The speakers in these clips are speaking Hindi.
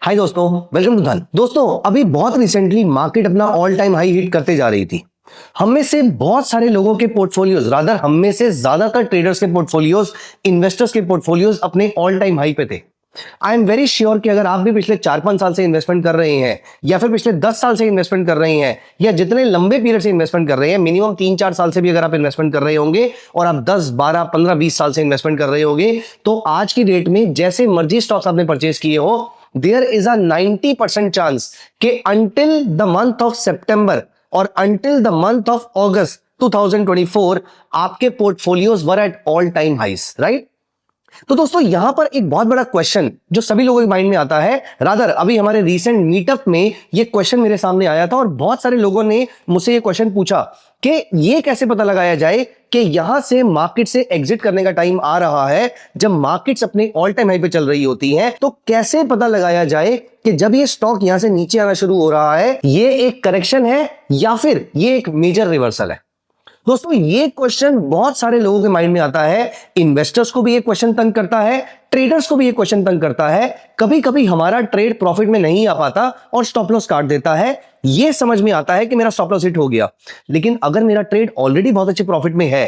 हाय दोस्तों, वेलकम टू धन। दोस्तों, अभी बहुत रिसेंटली मार्केट अपना ऑल टाइम हाई हिट करते जा रही थी। हम में से बहुत सारे लोगों के पोर्टफोलियोज, रादर हम में से ज्यादातर ट्रेडर्स के पोर्टफोलियोज, इन्वेस्टर्स के पोर्टफोलियोज अपने ऑल टाइम हाई पे थे। आई एम वेरी श्योर कि अगर आप भी पिछले 4-5 साल से इन्वेस्टमेंट कर रहे हैं, या फिर पिछले 10 साल से इन्वेस्टमेंट कर रहे हैं, या जितने लंबे पीरियड से इन्वेस्टमेंट कर रहे हैं, मिनिमम 3-4 साल से भी अगर आप इन्वेस्टमेंट कर रहे होंगे और आप 10, 12, 15, 20 साल से इन्वेस्टमेंट कर रहे होंगे, तो आज की डेट में जैसे मर्जी स्टॉक्स आपने परचेज किए हो, देयर इज अ 90% चांस कि अंटिल द मंथ ऑफ सितंबर और अंटिल द मंथ ऑफ अगस्त 2024 आपके portfolios were at all time highs, right? तो दोस्तों, यहां पर एक बहुत बड़ा क्वेश्चन जो सभी लोगों के माइंड में आता है, रादर अभी हमारे रीसेंट मीटअप में ये क्वेश्चन मेरे सामने आया था और बहुत सारे लोगों ने मुझसे ये क्वेश्चन पूछा कि ये कैसे पता लगाया जाए कि यहां से मार्केट से एग्जिट करने का टाइम आ रहा है। जब मार्केट्स अपने ऑल टाइम हाई पे चल रही होती हैं, तो कैसे पता लगाया जाए कि जब ये स्टॉक यहां से नीचे आना शुरू हो रहा है, ये एक करेक्शन है या फिर ये एक मेजर रिवर्सल है? दोस्तों, ये क्वेश्चन बहुत सारे लोगों के माइंड में आता है। इन्वेस्टर्स को भी ये क्वेश्चन तंग करता है, ट्रेडर्स को भी ये क्वेश्चन तंग करता है। कभी कभी हमारा ट्रेड प्रॉफिट में नहीं आ पाता और स्टॉप लॉस काट देता है। ये समझ में आता है कि मेरा स्टॉप लॉस हिट हो गया, लेकिन अगर मेरा ट्रेड ऑलरेडी बहुत अच्छे प्रॉफिट में है,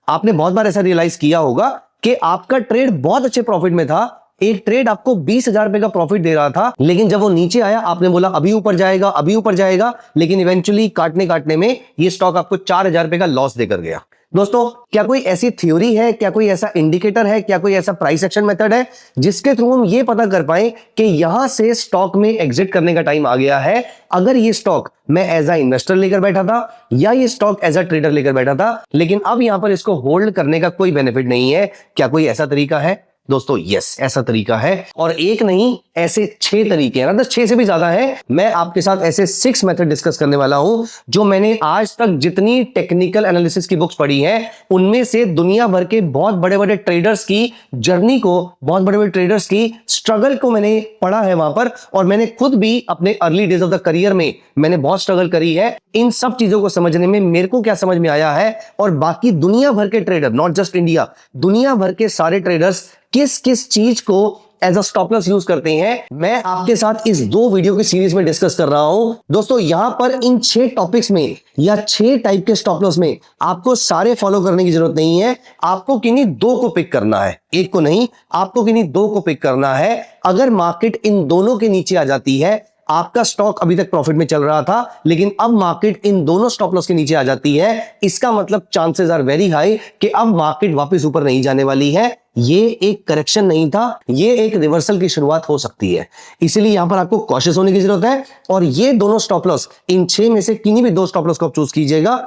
आपने बहुत बार ऐसा रियलाइज किया होगा कि आपका ट्रेड बहुत अच्छे प्रॉफिट में था, एक ट्रेड आपको 20,000 रुपए का प्रॉफिट दे रहा था, लेकिन जब वो नीचे आया आपने बोला अभी ऊपर जाएगा, अभी ऊपर जाएगा, लेकिन इवेंचुअली काटने में ये स्टॉक आपको 4,000 रुपए का लॉस देकर गया। दोस्तों, क्या कोई ऐसी थ्योरी है, क्या कोई ऐसा इंडिकेटर है, क्या कोई ऐसा प्राइस एक्शन मेथड है जिसके थ्रू हम ये पता कर पाए कि यहां से स्टॉक में एग्जिट करने का टाइम आ गया है? अगर ये स्टॉक मैं एज अ इन्वेस्टर लेकर बैठा था या ये स्टॉक एज अ ट्रेडर लेकर बैठा था, लेकिन अब यहां पर इसको होल्ड करने का कोई बेनिफिट नहीं है, क्या कोई ऐसा तरीका है? दोस्तों, यस, ऐसा तरीका है, और एक नहीं, ऐसे 6 तरीके हैं, 6 से भी ज्यादा है। मैं आपके साथ ऐसे 6 मेथड डिस्कस करने वाला हूं जो मैंने आज तक जितनी टेक्निकल एनालिसिस की बुक्स पढ़ी हैं, उनमें से दुनिया भर के बहुत बड़े बड़े ट्रेडर्स की जर्नी को, बहुत बड़े बड़े ट्रेडर्स की स्ट्रगल को मैंने पढ़ा है वहां पर, और मैंने खुद भी अपने early days of the career में मैंने बहुत स्ट्रगल करी है। इन सब चीजों को समझने में मेरे को क्या समझ में आया है, और बाकी दुनिया भर के ट्रेडर, नॉट जस्ट इंडिया, दुनिया भर के सारे ट्रेडर्स किस किस चीज को as a stop loss use करते हैं, मैं आपके साथ इस 2 वीडियो की सीरीज में डिस्कस कर रहा हूं। दोस्तों, यहां पर इन 6 टॉपिक्स में या 6 टाइप के स्टॉप लॉस में आपको सारे फॉलो करने की जरूरत नहीं है। आपको किन्हीं 2 को पिक करना है, एक को नहीं, आपको किन्हीं 2 को पिक करना है। अगर मार्केट इन दोनों के नीचे आ जाती है, आपका स्टॉक अभी तक प्रॉफिट में चल रहा था लेकिन अब मार्केट इन दोनों स्टॉप लॉस के नीचे आ जाती है, इसका मतलब चांसेस आर वेरी हाई कि अब मार्केट वापस ऊपर नहीं जाने वाली है। ये एक करेक्शन नहीं था, ये एक रिवर्सल की शुरुआत हो सकती है। इसलिए यहां पर आपको कॉशियस होने की जरूरत है, और ये दोनों स्टॉप लॉस, इन 6 में से किन्हीं भी 2 स्टॉप लॉस को आप चूज कीजिएगा।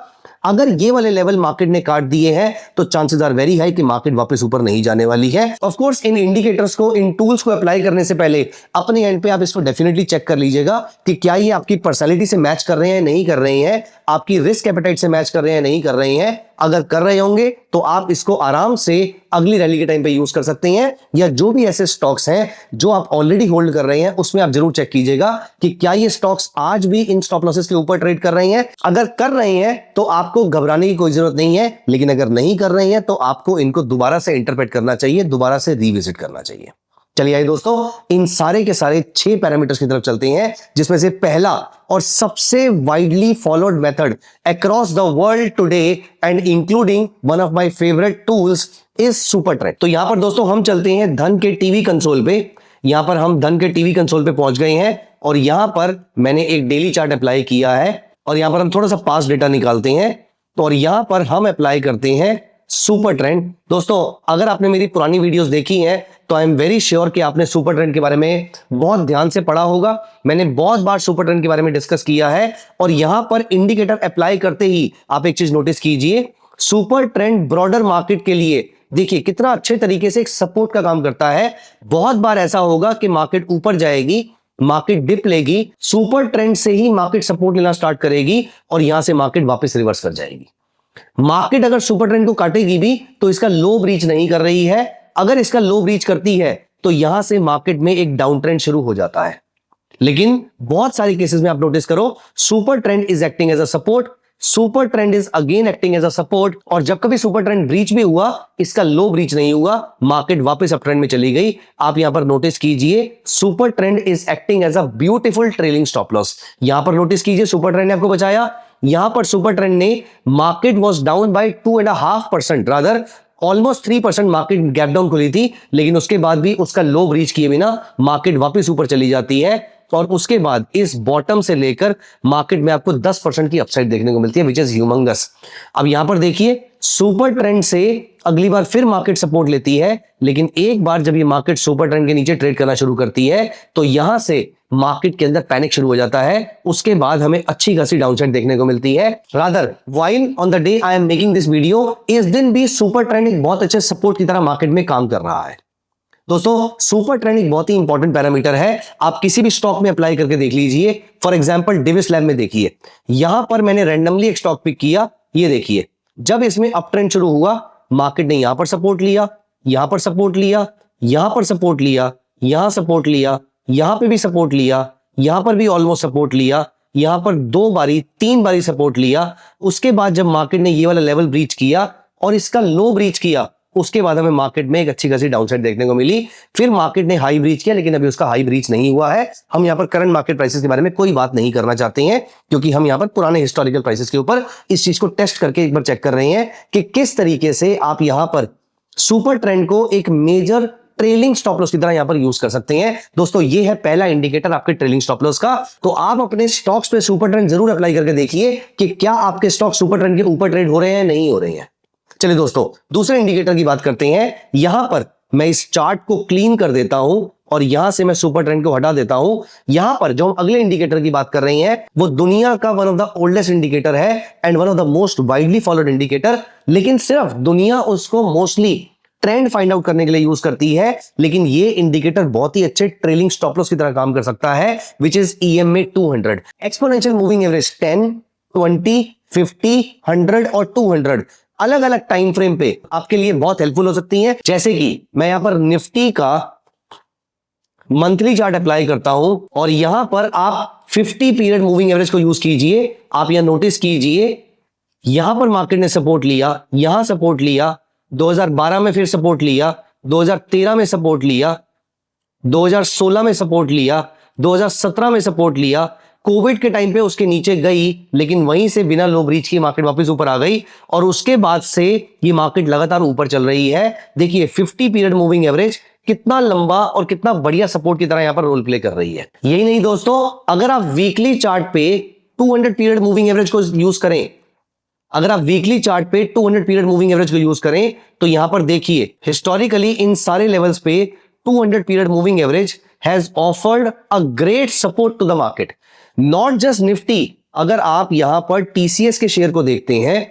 अगर ये वाले लेवल मार्केट ने काट दिए हैं तो चांसेस आर वेरी हाई कि मार्केट वापस ऊपर नहीं जाने वाली है। ऑफ कोर्स, इन इंडिकेटर्स को, इन टूल्स को अप्लाई करने से पहले अपने एंड पे आप इसको डेफिनेटली चेक कर लीजिएगा कि क्या ये आपकी पर्सनैलिटी से मैच कर रहे हैं, नहीं कर रहे हैं, आपकी रिस्क एपेटाइट से मैच कर रहे हैं, नहीं कर रहे हैं। अगर कर रहे होंगे तो आप इसको आराम से अगली रैली के टाइम पे यूज कर सकते हैं, या जो भी ऐसे स्टॉक्स हैं जो आप ऑलरेडी होल्ड कर रहे हैं उसमें आप जरूर चेक कीजिएगा कि क्या ये स्टॉक्स आज भी इन स्टॉप लॉसेस के ऊपर ट्रेड कर रहे हैं। अगर कर रहे हैं तो आपको घबराने की कोई जरूरत नहीं है, लेकिन अगर नहीं कर रहे हैं तो आपको इनको दोबारा से इंटरप्रेट करना चाहिए, दोबारा से रिविजिट करना चाहिए। चलिए आइए दोस्तों, इन सारे के सारे 6 पैरामीटर्स की तरफ चलते हैं, जिसमें से पहला और सबसे widely followed method across the world today and including one of my favourite tools is super trend. तो यहां पर दोस्तों हम चलते हैं धन के टीवी कंसोल पे। यहां पर हम धन के टीवी कंसोल पे पहुंच गए हैं, और यहां पर मैंने एक डेली चार्ट अप्लाई किया है, और यहां पर हम थोड़ा सा पास्ट डेटा निकालते हैं, तो और यहां पर हम अप्लाई करते हैं सुपर ट्रेंड। दोस्तों, अगर आपने मेरी पुरानी वीडियोस देखी हैं तो आई एम वेरी श्योर कि आपने सुपर ट्रेंड के बारे में बहुत ध्यान से पढ़ा होगा। मैंने बहुत बार सुपर ट्रेंड के बारे में डिस्कस किया है, और यहां पर इंडिकेटर अप्लाई करते ही आप एक चीज नोटिस कीजिए, सुपर ट्रेंड ब्रॉडर मार्केट के लिए देखिए कितना अच्छे तरीके से एक सपोर्ट का काम करता है। बहुत बार ऐसा होगा कि मार्केट ऊपर जाएगी, मार्केट डिप लेगी, सुपर ट्रेंड से ही मार्केट सपोर्ट लेना स्टार्ट करेगी, और यहां से मार्केट वापस रिवर्स कर जाएगी। मार्केट अगर सुपर ट्रेंड को काटेगी भी तो इसका लो ब्रीच नहीं कर रही है। अगर इसका लो ब्रीच करती है तो यहां से मार्केट में एक डाउन ट्रेंड शुरू हो जाता है, लेकिन बहुत सारे केसेस में आप नोटिस करो super trend is acting as a support, super trend is again acting as a support, और जब कभी सुपर ट्रेंड ब्रीच भी हुआ, इसका लो ब्रीच नहीं हुआ, मार्केट वापस अप ट्रेंड में चली गई। आप यहां पर नोटिस कीजिए, super trend is acting as a beautiful trailing stop loss. यहां पर नोटिस कीजिए, सुपर ट्रेंड ने आपको बचाया। यहां पर सुपर ट्रेंड ने, market was down by 2.5%, rather almost 3% market gap down खुली थी, लेकिन उसके बाद भी उसका लो ब्रीच किए बिना मार्केट वापस ऊपर चली जाती है, और उसके बाद इस बॉटम से लेकर मार्केट में आपको 10% की अपसाइड देखने को मिलती है, विच इज ह्यूमंगस। अब यहां पर देखिए, सुपर ट्रेंड से अगली बार फिर मार्केट सपोर्ट लेती है, लेकिन एक बार जब ये मार्केट सुपर ट्रेंड के नीचे ट्रेड करना शुरू करती है, तो यहां से मार्केट के अंदर पैनिक शुरू हो जाता है। उसके बाद हमें अच्छी खासी डाउनसाइड देखने को मिलती है। Rather while on the day I am making this video, इस दिन भी सुपर ट्रेंड एक बहुत अच्छे सपोर्ट की तरह मार्केट में काम कर रहा है। दोस्तों, सुपर ट्रेंड एक बहुत ही इंपॉर्टेंट पैरामीटर है, आप किसी भी स्टॉक में अप्लाई करके देख लीजिए। फॉर एग्जांपल डिविस लैब में देखिए, यहां पर मैंने रैंडमली एक स्टॉक पिक किया, ये देखिए, जब इसमें अप ट्रेंड शुरू हुआ, मार्केट ने यहां पर सपोर्ट लिया, यहां पर सपोर्ट लिया, यहां पर सपोर्ट लिया, यहां सपोर्ट लिया, यहां पे भी सपोर्ट लिया, यहां पर भी ऑलमोस्ट सपोर्ट लिया, यहां पर 2 बारी 3 बारी सपोर्ट लिया। उसके बाद जब मार्केट ने ये वाला लेवल ब्रीच किया और इसका लो ब्रीच किया, उसके बाद हमें मार्केट में एक अच्छी खासी डाउनसाइड देखने को मिली। फिर मार्केट ने हाई ब्रीच किया, लेकिन अभी उसका हाई ब्रीच नहीं हुआ है। हम यहां पर करंट मार्केट प्राइसेस के बारे में कोई बात नहीं करना चाहते हैं, क्योंकि हम यहां पर पुराने हिस्टोरिकल प्राइसेस के ऊपर इस चीज को टेस्ट करके एक बार चेक कर रहे हैं कि किस तरीके से आप यहां पर सुपर ट्रेंड को एक मेजर ट्रेलिंग स्टॉप लॉस की तरह यहां पर यूज कर सकते हैं। दोस्तों, ये है पहला इंडिकेटर आपके ट्रेलिंग स्टॉप लॉस का। तो आप अपने स्टॉक्स पे सुपर ट्रेंड जरूर अप्लाई करके देखिए कि क्या आपके स्टॉक सुपर ट्रेंड के ऊपर ट्रेड हो रहे हैं, नहीं हो रहे हैं। चलिए दोस्तों, दूसरे इंडिकेटर की बात करते हैं। यहां पर मैं इस चार्ट को क्लीन कर देता हूं और यहां से मैं सुपर ट्रेंड को हटा देता हूं। यहां पर जो हम अगले इंडिकेटर की बात कर रहे हैं, वो दुनिया का one of the oldest indicator है and one of the most widely followed indicator. लेकिन सिर्फ दुनिया उसको मोस्टली ट्रेंड फाइंड आउट करने के लिए यूज करती है, लेकिन ये इंडिकेटर बहुत ही अच्छे ट्रेलिंग स्टॉप लॉस की तरह काम कर सकता है, which is EMA 200 exponential moving average. 10, 20, 50, 100 और 200 अलग अलग टाइम फ्रेम पे आपके लिए बहुत हेल्पफुल हो सकती हैं। जैसे कि मैं यहां पर निफ्टी का मंथली चार्ट अप्लाई करता हूं और यहां पर आप 50 पीरियड मूविंग एवरेज को यूज कीजिए। आप यहां नोटिस कीजिए, यहां पर मार्केट ने सपोर्ट लिया, यहां सपोर्ट लिया, 2012 में फिर सपोर्ट लिया, 2013 में सपोर्ट लिया, 2016 में सपोर्ट लिया, 2017 में सपोर्ट लिया। कोविड के टाइम पे उसके नीचे गई, लेकिन वहीं से बिना लो ब्रीच की मार्केट वापस ऊपर आ गई, और उसके बाद से ये मार्केट लगातार ऊपर चल रही है। देखिए 50 पीरियड मूविंग एवरेज कितना लंबा और कितना बढ़िया सपोर्ट की तरह यहां पर रोल प्ले कर रही है। यही नहीं दोस्तों, अगर आप वीकली चार्ट पे 200 पीरियड मूविंग एवरेज को यूज करें, अगर आप वीकली चार्ट पे 200 पीरियड मूविंग एवरेज को यूज करें, तो यहां पर देखिए हिस्टोरिकली इन सारे लेवल्स पे 200 period moving average has offered a great support to the market, not just Nifty. अगर आप यहां पर TCS के शेयर को देखते हैं,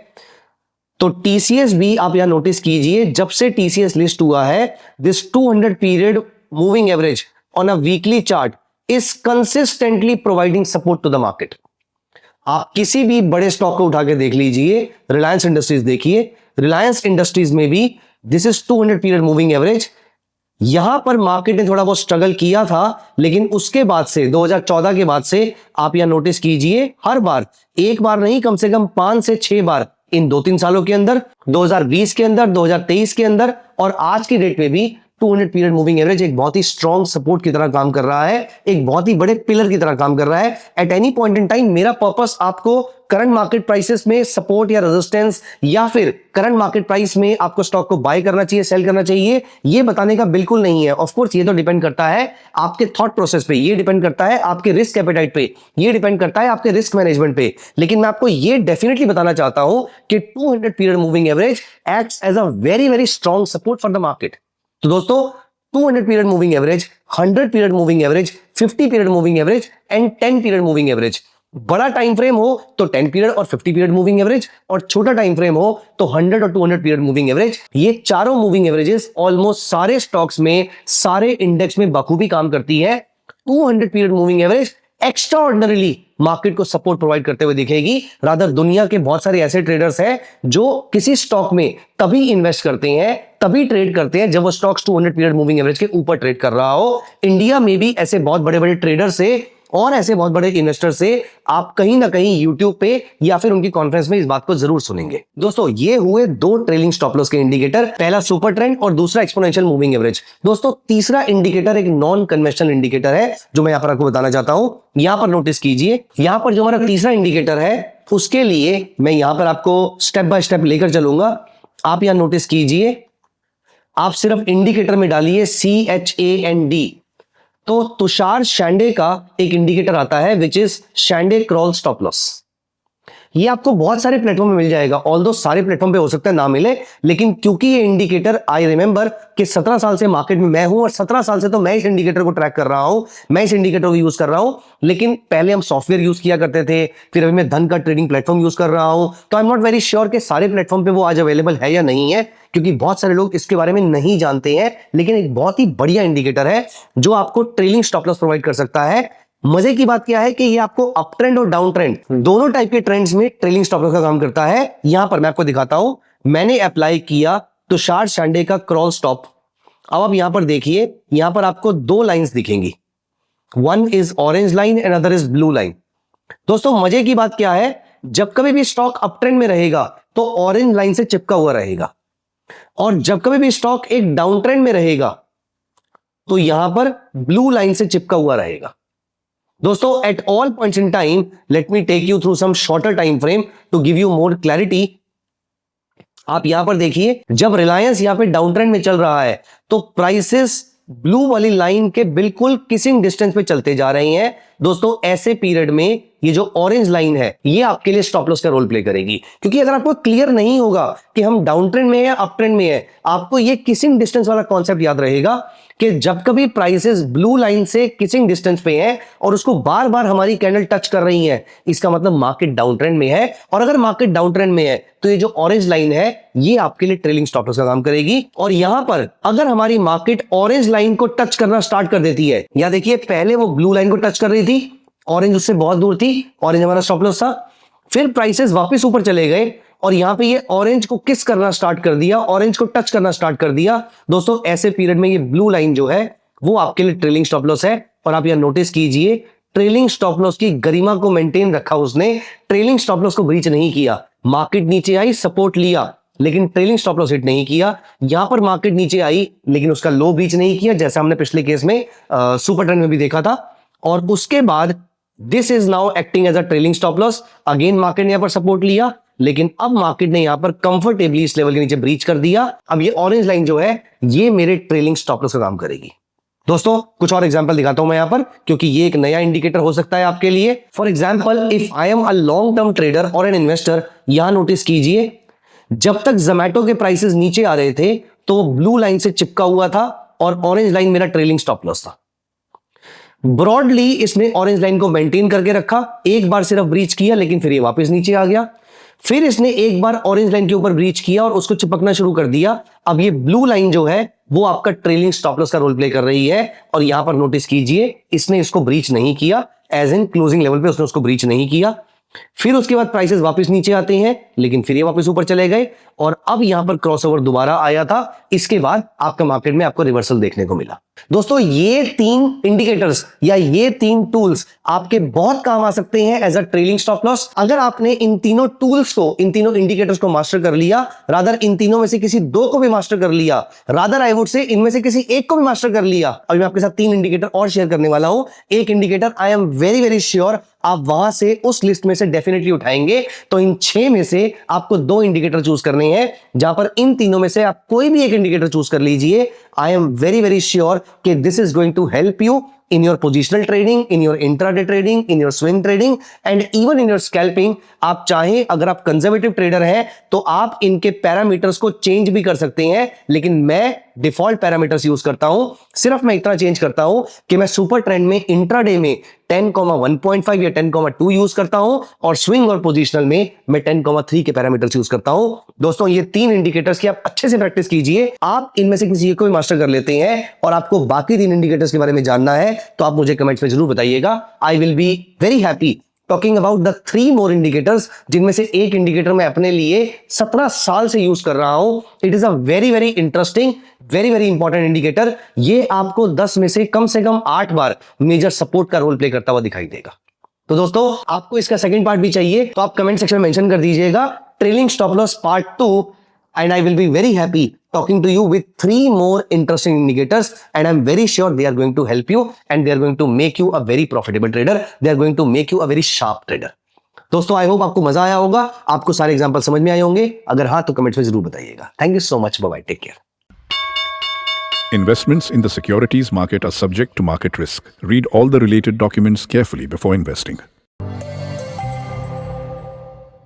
तो TCS भी आप यहां नोटिस कीजिए, जब से TCS लिस्ट हुआ है, this 200 period moving average on a weekly chart is consistently providing support to the market. आप किसी भी बड़े स्टॉक को उठा के देख लीजिए, रिलायंस इंडस्ट्रीज देखिए, रिलायंस इंडस्ट्रीज में भी this is 200 period moving average. यहां पर मार्केट ने थोड़ा बहुत स्ट्रगल किया था, लेकिन उसके बाद से 2014 के बाद से आप यहां नोटिस कीजिए, हर बार, एक बार नहीं, कम से कम 5 से 6 बार इन 2-3 सालों के अंदर, 2020 के अंदर, 2023 के अंदर और आज की डेट में भी 200 पीरियड मूविंग एवरेज एक बहुत ही स्ट्रॉन्ग सपोर्ट की तरह काम कर रहा है, एक बहुत ही बड़े पिलर की तरह काम कर रहा है। At any point in time मेरा पर्पस आपको करंट मार्केट प्राइसेस में सपोर्ट या रेजिस्टेंस, या फिर करंट मार्केट प्राइस में आपको स्टॉक को बाय करना चाहिए, सेल करना चाहिए, ये बताने का बिल्कुल नहीं है। ऑफ कोर्स ये तो डिपेंड करता है आपके थॉट प्रोसेस पे, ये डिपेंड करता है आपके रिस्क एपेटाइट पे, ये डिपेंड करता है आपके रिस्क मैनेजमेंट पे। लेकिन मैं आपको ये डेफिनेटली बताना चाहता हूं कि 200 period moving average acts as a very very strong support for the market. तो दोस्तों, 200 period moving average, 100 period moving average, 50 period moving average and 10 period moving average. बड़ा टाइम फ्रेम हो तो 10 पीरियड और 50 पीरियड मूविंग एवरेज, और छोटा टाइम फ्रेम हो तो 100 और 200 पीरियड मूविंग एवरेज। ये चारों मूविंग एवरेजेस ऑलमोस्ट सारे स्टॉक्स में, सारे इंडेक्स में बखूबी काम करती है। 200 पीरियड मूविंग एवरेज एक्स्ट्राऑर्डिनरीली मार्केट को सपोर्ट प्रोवाइड करते हुए दिखेगी। रादर दुनिया के बहुत सारे ऐसे ट्रेडर्स हैं जो किसी स्टॉक में तभी इन्वेस्ट करते हैं, तभी ट्रेड करते हैं जब वो स्टॉक्स 200 पीरियड मूविंग एवरेज के ऊपर ट्रेड कर रहा हो। इंडिया में भी ऐसे बहुत बड़े बड़े ट्रेडर्स है और ऐसे बहुत बड़े इन्वेस्टर से आप कहीं ना कहीं यूट्यूब पे या फिर उनकी कॉन्फ्रेंस में इस बात को जरूर सुनेंगे। दोस्तों ये हुए दो ट्रेलिंग स्टॉप लॉस के इंडिकेटर, पहला सुपर ट्रेंड और दूसरा एक्सपोनेंशियल मूविंग एवरेज। दोस्तों तीसरा इंडिकेटर एक नॉन कन्वेंशनल इंडिकेटर है जो मैं यहां पर आपको बताना चाहता हूं। यहां पर नोटिस कीजिए, यहां पर जो हमारा तीसरा इंडिकेटर है उसके लिए मैं यहां पर आपको स्टेप बाय स्टेप लेकर चलूंगा। आप यहां नोटिस कीजिए, आप सिर्फ इंडिकेटर में डालिए CHAND, तो तुषार शैंडे का एक इंडिकेटर आता है which is Chande Kroll stop loss. ये आपको बहुत सारे प्लेटफॉर्म में मिल जाएगा, ऑल्दो सारे प्लेटफॉर्म पे हो सकता है ना मिले, लेकिन क्योंकि ये इंडिकेटर आई रिमेंबर कि 17 साल से मार्केट में मैं हूं और 17 साल से तो मैं इस इंडिकेटर को ट्रैक कर रहा हूं, मैं इस इंडिकेटर को यूज कर रहा हूं। लेकिन पहले हम सॉफ्टवेयर यूज किया करते थे, फिर अभी मैं धन का ट्रेडिंग प्लेटफॉर्म यूज कर रहा हूं, तो I am not very sure कि सारे प्लेटफॉर्म पे वो आज अवेलेबल है या नहीं है, क्योंकि बहुत सारे लोग इसके बारे में नहीं जानते हैं। लेकिन एक बहुत ही बढ़िया इंडिकेटर है जो आपको ट्रेलिंग स्टॉप लॉस प्रोवाइड कर सकता है। मजे की बात क्या है कि ये आपको अप ट्रेंड और डाउन ट्रेंड दोनों टाइप के ट्रेंड्स में ट्रेलिंग स्टॉप लॉस का काम करता है। यहां पर मैं आपको दिखाता हूं, मैंने अप्लाई किया तुषार शैंडे का क्रॉल स्टॉप। अब आप यहां पर देखिए, यहां पर आपको दो लाइंस दिखेंगी, one is orange line and other is blue line. दोस्तों मजे की बात क्या है, जब कभी भी स्टॉक अप ट्रेंड में रहेगा तो ऑरेंज लाइन से चिपका हुआ रहेगा, और जब कभी भी स्टॉक एक डाउन ट्रेंड में रहेगा तो यहां पर ब्लू लाइन से चिपका हुआ रहेगा। दोस्तों at all points in time, let me take you through some shorter time frame to give you more clarity. आप यहां पर देखिए, जब रिलायंस यहां पे डाउन ट्रेंड में चल रहा है तो प्राइसेस ब्लू वाली लाइन के बिल्कुल किसिंग डिस्टेंस पे चलते जा रहे हैं। दोस्तों ऐसे पीरियड में ये जो ऑरेंज लाइन है ये आपके लिए स्टॉप लॉस का रोल प्ले करेगी, क्योंकि अगर आपको क्लियर नहीं होगा कि हम डाउन ट्रेंड में है या अप ट्रेंड में है, आपको ये किसिंग डिस्टेंस वाला कॉन्सेप्ट याद रहेगा कि जब कभी प्राइसेस ब्लू लाइन से किसिंग डिस्टेंस पे है और उसको बार बार हमारी कैंडल टच कर रही है, इसका मतलब मार्केट डाउन ट्रेंड में है। और अगर मार्केट डाउन ट्रेंड में है तो ये जो ऑरेंज लाइन है ये आपके लिए ट्रेलिंग स्टॉप लॉस का काम करेगी। और यहां पर अगर हमारी मार्केट ऑरेंज लाइन को टच करना स्टार्ट कर देती है, या देखिए पहले वो ब्लू लाइन को टच कर रही थी, ऑरेंज उससे बहुत दूर थी, ऑरेंज हमारा स्टॉप लॉस था, फिर प्राइसेस वापस ऊपर चले गए और यहां पे ये ऑरेंज को किस करना स्टार्ट कर दिया, ऑरेंज को टच करना स्टार्ट कर दिया। दोस्तों ऐसे पीरियड में ये ब्लू लाइन जो है वो आपके लिए ट्रेलिंग स्टॉप लॉस है। और आप यहां नोटिस कीजिए, ट्रेलिंग स्टॉप लॉस की गरिमा को मेंटेन रखा उसने, ट्रेलिंग स्टॉप लॉस को ब्रीच नहीं किया। मार्केट नीचे आई, सपोर्ट लिया, लेकिन ट्रेलिंग स्टॉप लॉस हिट नहीं किया। यहां पर मार्केट नीचे आई लेकिन उसका लो ब्रीच नहीं किया, जैसा हमने पिछले केस में सुपर ट्रेंड में भी देखा था। और उसके बाद this is now acting as a trailing stop loss. Again market ने यहां पर सपोर्ट लिया, लेकिन अब मार्केट ने यहां पर कंफर्टेबली इस लेवल के नीचे ब्रीच कर दिया। अब ये ऑरेंज लाइन जो है ये मेरे ट्रेलिंग स्टॉप लॉस का काम करेगी। दोस्तों कुछ और एग्जांपल दिखाता हूं मैं यहां पर, क्योंकि ये एक नया इंडिकेटर हो सकता है आपके लिए। For example, if I am a long term trader और एन इन्वेस्टर, यहां नोटिस कीजिए, जब तक जोमैटो के प्राइसेस नीचे आ रहे थे तो ब्लू लाइन से चिपका हुआ था और ऑरेंज लाइन मेरा ट्रेलिंग स्टॉप लॉस था। ब्रॉडली इसने ऑरेंज लाइन को मेंटेन करके रखा, एक बार सिर्फ ब्रीच किया लेकिन फिर ये वापस नीचे आ गया। फिर इसने एक बार ऑरेंज लाइन के ऊपर ब्रीच किया और उसको चिपकना शुरू कर दिया। अब ये ब्लू लाइन जो है वो आपका ट्रेलिंग स्टॉप लॉस का रोल प्ले कर रही है। और यहां पर नोटिस कीजिए, इसने इसको ब्रीच नहीं किया, एज इन क्लोजिंग लेवल पे उसने उसको ब्रीच नहीं किया। फिर उसके बाद प्राइसेस वापस नीचे आते हैं लेकिन फिर ये वापस ऊपर चले गए, और अब यहां पर क्रॉसओवर दोबारा आया था। इसके बाद आपका मार्केट में आपको रिवर्सल देखने को मिला। दोस्तों ये तीन इंडिकेटर्स या ये तीन टूल्स आपके बहुत काम आ सकते हैं as a trailing stop loss. अगर आपने इन तीनों टूल्स को, इन तीनों इंडिकेटर्स को मास्टर कर लिया, रादर इन तीनों में से किसी दो को भी मास्टर कर लिया, रादर आई वुड से इनमें से किसी एक को भी मास्टर कर लिया। अभी मैं आपके साथ तीन इंडिकेटर और शेयर करने वाला हूं। एक indicator I am very very sure आप वहां से उस लिस्ट में से डेफिनेटली उठाएंगे। तो इन 6 में से आपको 2 इंडिकेटर चूज करने हैं, जहां पर इन तीनों में से आप कोई भी एक इंडिकेटर चूज कर लीजिए। I am very very sure कि this is going to help you in your positional trading, in your intraday trading, in your swing trading and even in your scalping। आप चाहें, अगर आप कंजर्वेटिव ट्रेडर हैं तो आप इनके पैरामीटर्स को चेंज भी कर सकते हैं, लेकिन मैं डिफॉल्ट पैरामीटर्स यूज करता हूं। सिर्फ मैं इतना चेंज करता हूं कि मैं सुपर ट्रेंड में इंट्राडे में 10,1.5 या 10,2 यूज करता हूं, और स्विंग और पोजिशनल में मैं 10,3 के पैरामीटर्स यूज करता हूं। दोस्तों ये 3 इंडिकेटर्स की आप अच्छे से प्रैक्टिस कीजिए। आप इनमें से किसी एक को भी मास्टर कर लेते हैं और आपको बाकी 3 इंडिकेटर्स के बारे में जानना है तो आप मुझे कमेंट्स में जरूर बताइएगा। I will be very happy talking about the 3 more indicators, जिनमें से एक इंडिकेटर मैं अपने लिए 17 साल से यूज कर रहा हूं. It is a very very interesting, very very important indicator. ये आपको 10 में से कम 8 बार मेजर सपोर्ट का रोल प्ले करता हुआ दिखाई देगा. तो दोस्तों, आपको इसका सेकंड पार्ट भी चाहिए तो आप कमेंट सेक्शन में मेंशन कर दीजिएगा trailing stop loss part 2, and I will be very happy talking to you with 3 more interesting indicators, and I'm very sure they are going to help you and they are going to make you a very profitable trader. They are going to make you a very sharp trader. दोस्तों, आई होप आपको मजा आया होगा, आपको सारे एग्जांपल समझ में आए होंगे. अगर हाँ तो कमेंट्स में जरूर बताइएगा. Thank you so much. Bye bye. Take care. Investments in the securities market are subject to market risk. Read all the related documents carefully before investing.